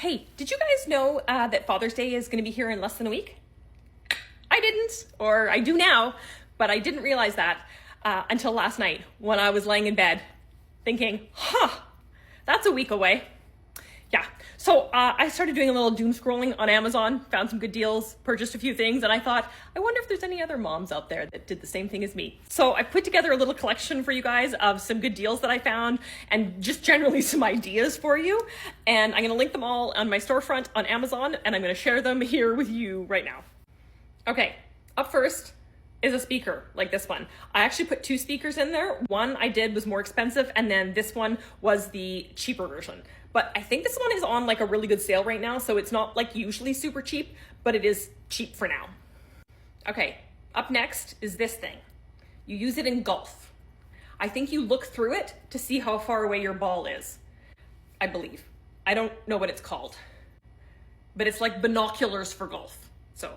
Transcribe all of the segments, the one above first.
Hey, did you guys know that Father's Day is going to be here in less than a week? I didn't, or I do now, but I didn't realize that until last night when I was laying in bed thinking, that's a week away. Yeah, so I started doing a little doom scrolling on Amazon, found some good deals, purchased a few things, and I thought, I wonder if there's any other moms out there that did the same thing as me. So I put together a little collection for you guys of some good deals that I found and just generally some ideas for you. And I'm gonna link them all on my storefront on Amazon, and I'm gonna share them here with you right now. Okay, up first is a speaker like this one. I actually put two speakers in there. One I did was more expensive, and then this one was the cheaper version. But I think this one is on like a really good sale right now, so it's not like usually super cheap, but it is cheap for now. Okay, up next is this thing. You use it in golf. I think you look through it to see how far away your ball is, I believe. I don't know what it's called, but it's like binoculars for golf. So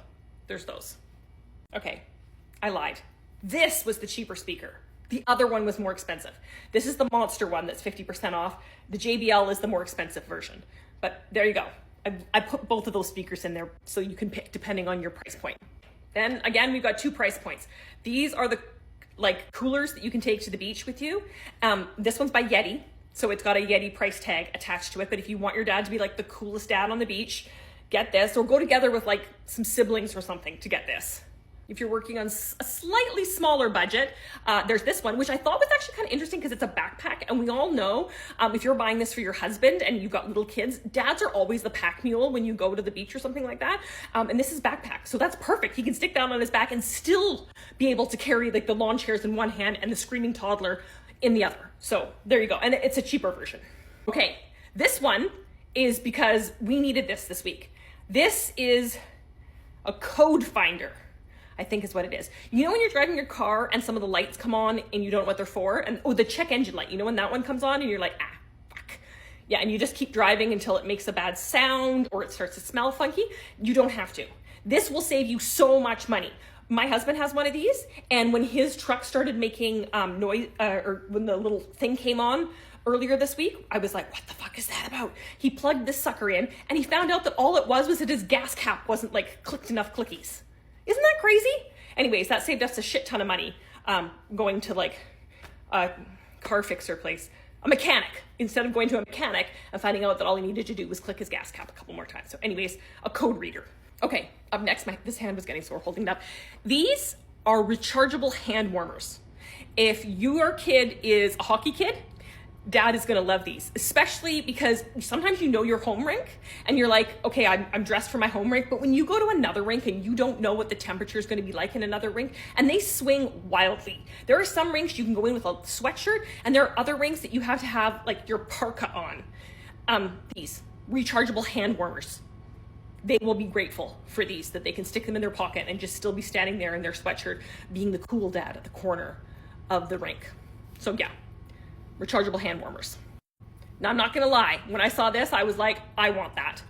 there's those. Okay, I lied. This was the cheaper speaker. The other one was more expensive. This is the monster one that's 50% off. The JBL is the more expensive version. But there you go. I put both of those speakers in there so you can pick depending on your price point. Then again, we've got two price points. These are the like coolers that you can take to the beach with you. This one's by Yeti. So it's got a Yeti price tag attached to it. But if you want your dad to be like the coolest dad on the beach, get this, or go together with like some siblings or something to get this. If you're working on a slightly smaller budget, there's this one, which I thought was actually kind of interesting because it's a backpack. And we all know if you're buying this for your husband and you've got little kids, dads are always the pack mule when you go to the beach or something like that. And this is backpack. So that's perfect. He can stick down on his back and still be able to carry like the lawn chairs in one hand and the screaming toddler in the other. So there you go. And it's a cheaper version. Okay, this one is because we needed this week. This is a code finder, I think is what it is. You know when you're driving your car and some of the lights come on and you don't know what they're for? And the check engine light, you know when that one comes on and you're like, fuck. Yeah, and you just keep driving until it makes a bad sound or it starts to smell funky. You don't have to. This will save you so much money. My husband has one of these, and when his truck started making noise, or when the little thing came on earlier this week, I was like, what the fuck is that about? He plugged this sucker in and he found out that all it was that his gas cap wasn't like clicked enough clickies. Isn't that crazy? Anyways, that saved us a shit ton of money going to like a car fixer place, a mechanic, instead of going to a mechanic and finding out that all he needed to do was click his gas cap a couple more times. So anyways, a code reader. Okay, up next, this hand was getting sore holding it up. These are rechargeable hand warmers. If your kid is a hockey kid, dad is gonna love these, especially because sometimes you know your home rink and you're like, okay, I'm dressed for my home rink, but when you go to another rink and you don't know what the temperature is gonna be like in another rink, and they swing wildly. There are some rinks you can go in with a sweatshirt, and there are other rinks that you have to have like your parka on. These rechargeable hand warmers. They will be grateful for these, that they can stick them in their pocket and just still be standing there in their sweatshirt, being the cool dad at the corner of the rink. So yeah. Rechargeable hand warmers. Now, I'm not gonna lie, when I saw this, I was like, I want that.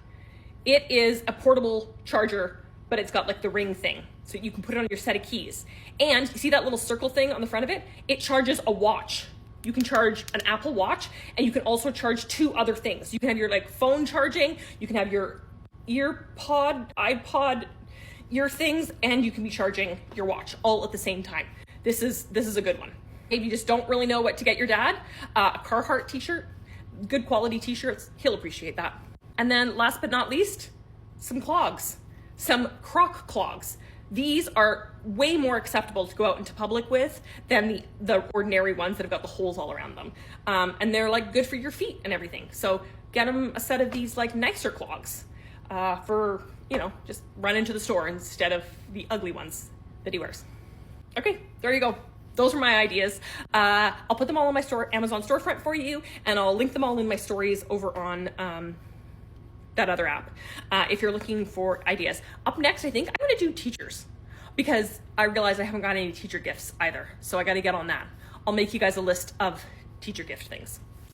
It is a portable charger, but it's got like the ring thing, so you can put it on your set of keys. And you see that little circle thing on the front of it? It charges a watch. You can charge an Apple Watch, and you can also charge two other things. You can have your like phone charging, you can have your iPod ear things, and you can be charging your watch all at the same time. This is a good one. If you just don't really know what to get your dad, a Carhartt t-shirt, good quality t-shirts, he'll appreciate that. And then last but not least, some clogs, some Croc clogs. These are way more acceptable to go out into public with than the ordinary ones that have got the holes all around them. And they're like good for your feet and everything. So get him a set of these like nicer clogs for, just run into the store instead of the ugly ones that he wears. Okay, there you go. Those are my ideas. I'll put them all on my Amazon storefront for you, and I'll link them all in my stories over on that other app if you're looking for ideas. Up next, I think I'm gonna do teachers, because I realize I haven't got any teacher gifts either. So I gotta get on that. I'll make you guys a list of teacher gift things.